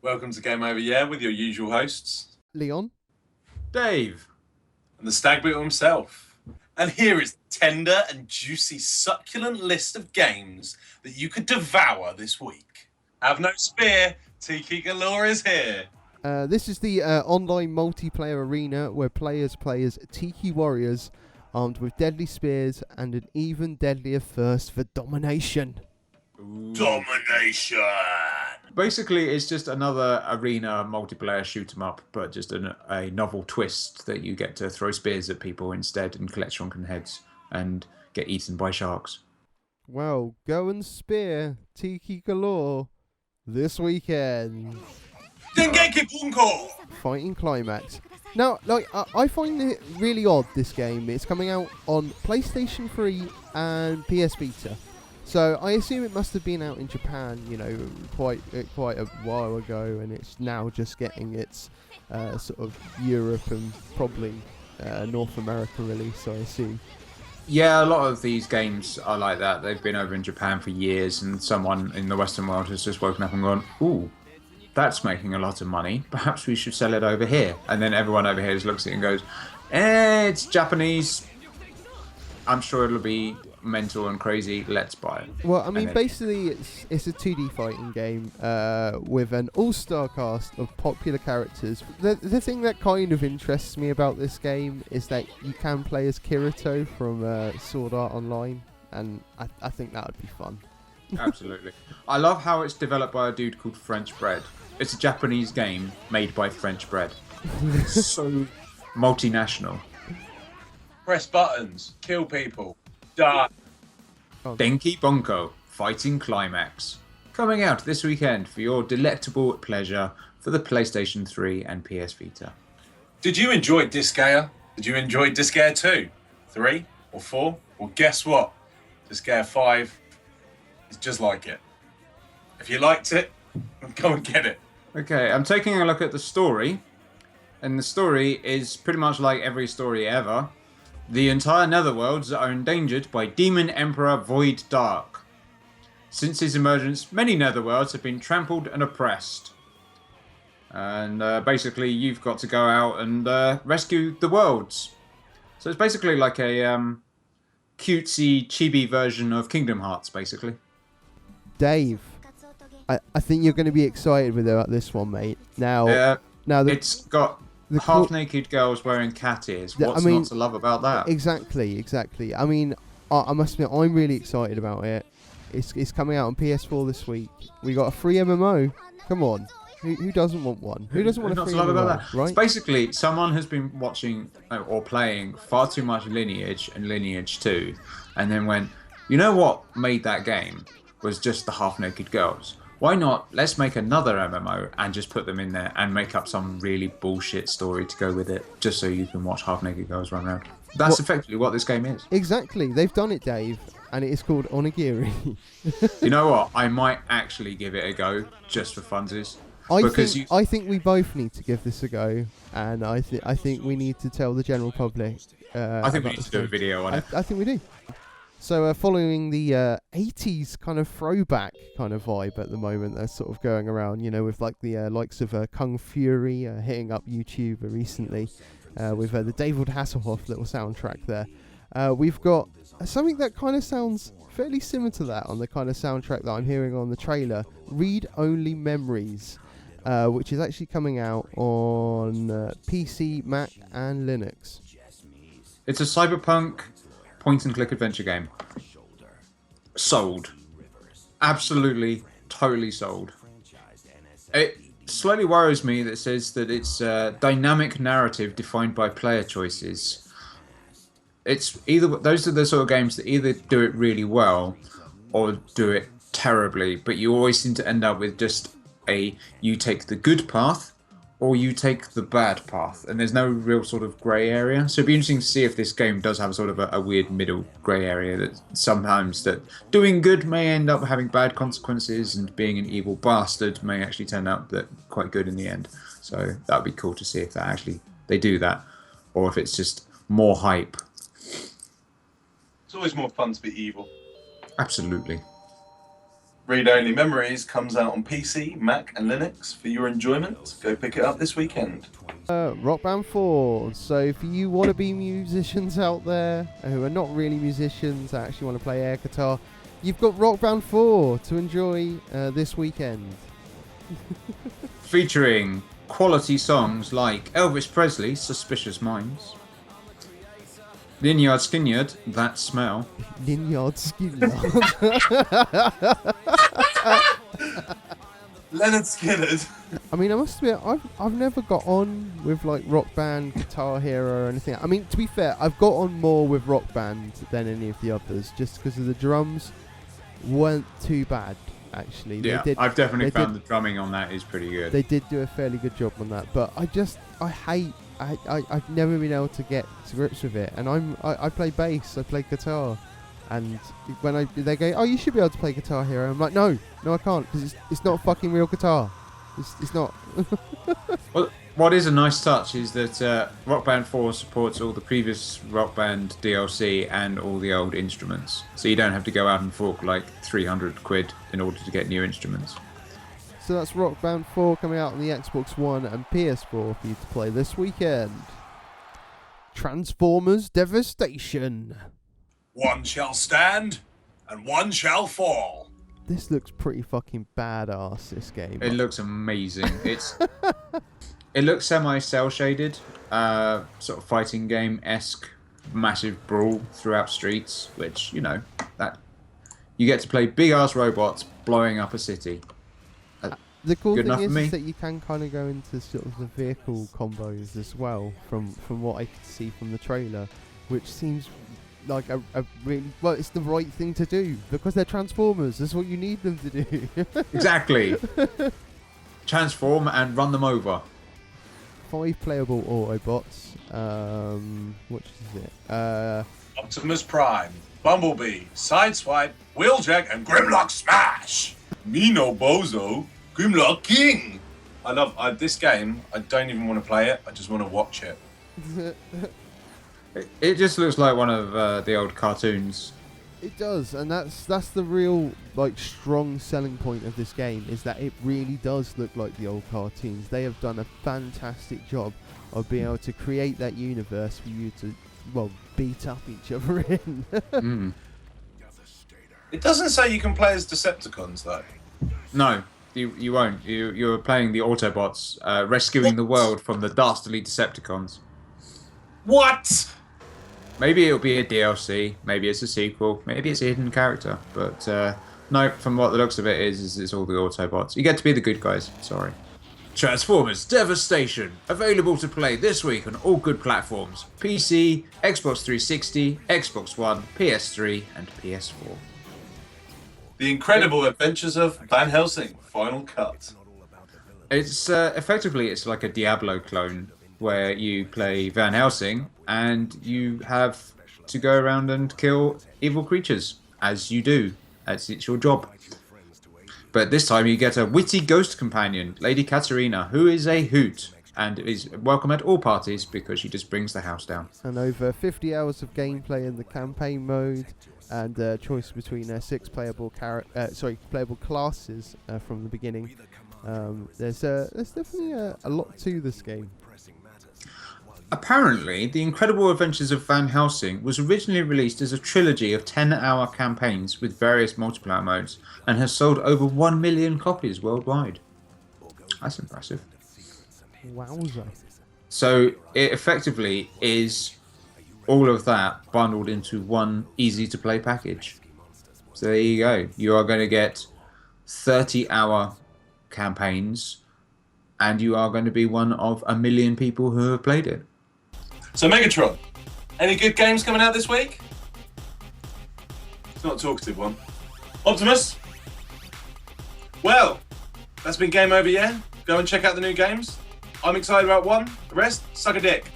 Welcome to Game Over Yeah with your usual hosts, Leon. Dave. and the Stag Beetle himself. And here is the tender and juicy, succulent list of games that you could devour this week. Have no spear, Tiki Galore is here. This is the online multiplayer arena where players play as Tiki warriors armed with deadly spears and an even deadlier thirst for domination. Ooh. Domination! Basically, it's just another arena multiplayer shoot 'em up, but just a novel twist that you get to throw spears at people instead and collect shrunken heads and get eaten by sharks. Well, go and spear Tiki Galore this weekend. Dengeki Bunko! Fighting Climax. Now, I find it really odd, this game. It's coming out on PlayStation 3 and PS Vita. So I assume it must have been out in Japan, quite a while ago, and it's now just getting its sort of Europe and probably North America release, I assume. Yeah, a lot of these games are like that. They've been over in Japan for years, and someone in the Western world has just woken up and gone, ooh, that's making a lot of money. Perhaps we should sell it over here. And then everyone over here just looks at it and goes, it's Japanese. I'm sure it'll be mental and crazy. Let's buy it. Well, I mean, basically, it's a 2D fighting game with an all-star cast of popular characters. The thing that kind of interests me about this game is that you can play as Kirito from Sword Art Online, and I think that would be fun. Absolutely. I love how it's developed by a dude called French Bread. It's a Japanese game made by French Bread. It's so multinational. Press buttons, kill people, die. Denki Bunko, Fighting Climax. Coming out this weekend for your delectable pleasure for the PlayStation 3 and PS Vita. Did you enjoy Disgaea? Did you enjoy Disgaea 2, 3, or 4? Well, guess what? Disgaea 5 is just like it. If you liked it, go and get it. Okay, I'm taking a look at the story, and the story is pretty much like every story ever. The entire netherworlds are endangered by Demon Emperor Void Dark. Since his emergence, many netherworlds have been trampled and oppressed. And basically, you've got to go out and rescue the worlds. So it's basically like a cutesy, chibi version of Kingdom Hearts, basically. Dave, I think you're going to be excited with this one, mate. Now it's got half-naked girls wearing cat ears. What's not to love about that? Exactly. I mean, I must admit, I'm really excited about it. It's coming out on PS4 this week. We got a free MMO. Come on. Who doesn't want one? Who doesn't want a free MMO, about that? Right? It's basically, someone has been watching or playing far too much Lineage and Lineage 2, and then went, you know what made that game was just the half-naked girls. Why not, let's make another MMO and just put them in there and make up some really bullshit story to go with it, just so you can watch half-naked girls run around. That's effectively what this game is. Exactly. They've done it, Dave, and it is called Onigiri. You know what? I might actually give it a go, just for funsies. I think we both need to give this a go, and I think we need to tell the general public. I think we need to do a video on it. I think we do. So following the 80s kind of throwback kind of vibe at the moment that's sort of going around, with like the likes of Kung Fury hitting up YouTube recently, with the David Hasselhoff little soundtrack there. We've got something that kind of sounds fairly similar to that on the kind of soundtrack that I'm hearing on the trailer, Read Only Memories, which is actually coming out on PC, Mac and Linux. It's a cyberpunk point-and-click adventure game. Sold. Absolutely, totally sold. It slightly worries me that it says that it's a dynamic narrative defined by player choices. It's either those are the sort of games that either do it really well or do it terribly, but you always seem to end up with just you take the good path or you take the bad path, and there's no real sort of grey area. So it'd be interesting to see if this game does have sort of a weird middle grey area, that sometimes that doing good may end up having bad consequences and being an evil bastard may actually turn out that quite good in the end. So that'd be cool to see if that actually they do that, or if it's just more hype. It's always more fun to be evil. Absolutely. Read Only Memories comes out on PC, Mac, and Linux for your enjoyment. Go pick it up this weekend. Rock Band 4. So if you want to be musicians out there who are not really musicians, that actually want to play air guitar, you've got Rock Band 4 to enjoy this weekend. Featuring quality songs like Elvis Presley's Suspicious Minds, Linyard Skinyard, That Smell, Linyard Skinner. Leonard Skinner. I mean, I must admit, I've never got on with like Rock Band, Guitar Hero, or anything. I mean, to be fair, I've got on more with Rock Band than any of the others, just because of the drums weren't too bad. Actually, yeah, I've definitely found the drumming on that is pretty good. They did do a fairly good job on that, but I've never been able to get to grips with it. And I play bass, I play guitar, and when they go, oh, you should be able to play Guitar Hero, I'm like, no, I can't, because it's not a fucking real guitar. It's not. Well, what is a nice touch is that Rock Band 4 supports all the previous Rock Band DLC and all the old instruments. So you don't have to go out and fork like 300 quid in order to get new instruments. So that's Rock Band 4 coming out on the Xbox One and PS4 for you to play this weekend. Transformers Devastation. One shall stand, and one shall fall. This looks pretty fucking badass, this game. It looks amazing. It looks semi-cell shaded, sort of fighting game-esque, massive brawl throughout streets, which, you know, that you get to play big-ass robots blowing up a city. The cool Good thing enough is for that you can kind of go into sort of the vehicle combos as well, from what I could see from the trailer, which seems like a really, well, it's the right thing to do, because they're Transformers. That's what you need them to do. Exactly. Transform and run them over. 5 playable Autobots. Which is it? Optimus Prime, Bumblebee, Sideswipe, Wheeljack, and Grimlock Smash. Mino Bozo, Grimlock King. I love this game. I don't even want to play it. I just want to watch it. It just looks like one of the old cartoons. It does, and that's the real like strong selling point of this game, is that it really does look like the old cartoons. They have done a fantastic job of being able to create that universe for you to, well, beat up each other in. Mm. It doesn't say you can play as Decepticons though. No, you won't. You're playing the Autobots, rescuing the world from the dastardly Decepticons. What? Maybe it'll be a DLC, maybe it's a sequel, maybe it's a hidden character, but no, from what the looks of it is it's all the Autobots. You get to be the good guys, sorry. Transformers Devastation, available to play this week on all good platforms: PC, Xbox 360, Xbox One, PS3 and PS4. The Incredible Adventures of Van Helsing, Final Cut. It's effectively, it's like a Diablo clone, where you play Van Helsing and you have to go around and kill evil creatures, as you do, as it's your job. But this time you get a witty ghost companion, Lady Katarina, who is a hoot and is welcome at all parties because she just brings the house down. And over 50 hours of gameplay in the campaign mode, and choice between 6 playable playable classes from the beginning. There's definitely a lot to this game. Apparently, The Incredible Adventures of Van Helsing was originally released as a trilogy of 10-hour campaigns with various multiplayer modes, and has sold over 1 million copies worldwide. That's impressive. Wowza. So it effectively is all of that bundled into one easy-to-play package. So there you go. You are going to get 30-hour campaigns, and you are going to be one of 1 million people who have played it. So Megatron, any good games coming out this week? It's not a talkative one. Optimus? Well, that's been Game Over, yeah? Go and check out the new games. I'm excited about one. The rest, suck a dick.